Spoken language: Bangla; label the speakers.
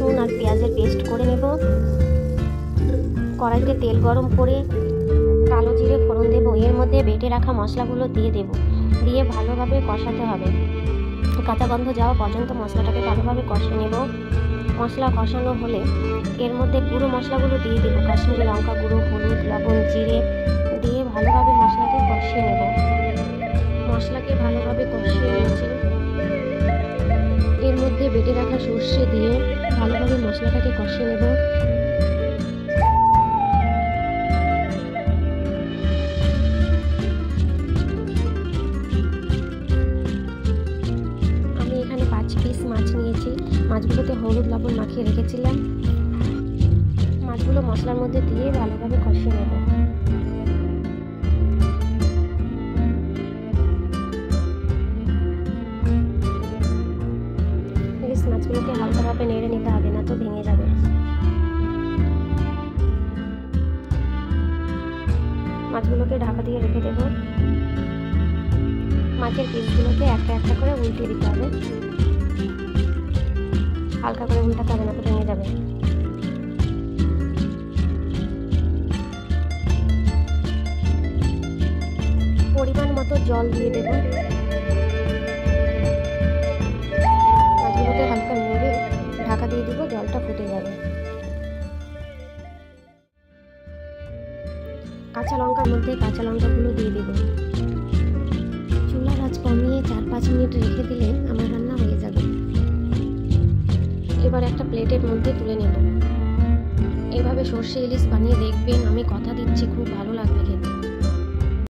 Speaker 1: রসুন আর পেঁয়াজের পেস্ট করে নেব। কড়াইতে তেল গরম করে কালো জিরে ফোড়ন দেব, এর মধ্যে বেটে রাখা মশলাগুলো দিয়ে দেব, দিয়ে ভালোভাবে কষাতে হবে। কাঁচা গন্ধ যাওয়া পর্যন্ত মশলাটাকে ভালোভাবে কষিয়ে নেব। মশলা কষানো হলে এর মধ্যে গুঁড়ো মশলাগুলো দিয়ে দেব, কাশ্মীরি লঙ্কা গুঁড়ো, হলুদ, লবণ, জিরে দিয়ে ভালোভাবে মশলাকে কষিয়ে নেব। মশলাকে ভালোভাবে কষিয়ে নিয়েছি, এর মধ্যে বেটে রাখা সর্ষে দিয়ে ভালোভাবে মশলাটাকে কষিয়ে নেব। আমি এখানে 5 পিস মাছ নিয়েছি, মাছগুলোতে হলুদ লবণ মাখিয়ে রেখেছিলাম। মাছগুলো মশলার মধ্যে দিয়ে ভালোভাবে কষিয়ে নেব। মাছগুলোকে হালকাভাবে নেড়ে নিতে হবে, না তো ভেঙে যাবে। মাছগুলোকে ঢাকা দিয়ে রেখে দেব। মাছের পিসগুলোকে একটা একটা করে উল্টে দিতে হবে, হালকা করে উল্টাতে হবে, না তো ভেঙে যাবে। পরিমাণ মতো জল দিয়ে দেব। মাছগুলোকে হালকা নেড়ে ঢাকা দিয়ে দিব, জলটা ফুটে যাবে। কাঁচা লঙ্কার মধ্যে কাঁচা লঙ্কাগুলো দিয়ে দেব। চুলার আঁচ কমিয়ে 4-5 মিনিট রেখে দিলে আমার রান্না হয়ে যাবে। এবার একটা প্লেটের মধ্যে তুলে নেব। এভাবে সর্ষে ইলিশ বানিয়ে দেখবেন, আমি কথা দিচ্ছি খুব ভালো লাগবে খেতে।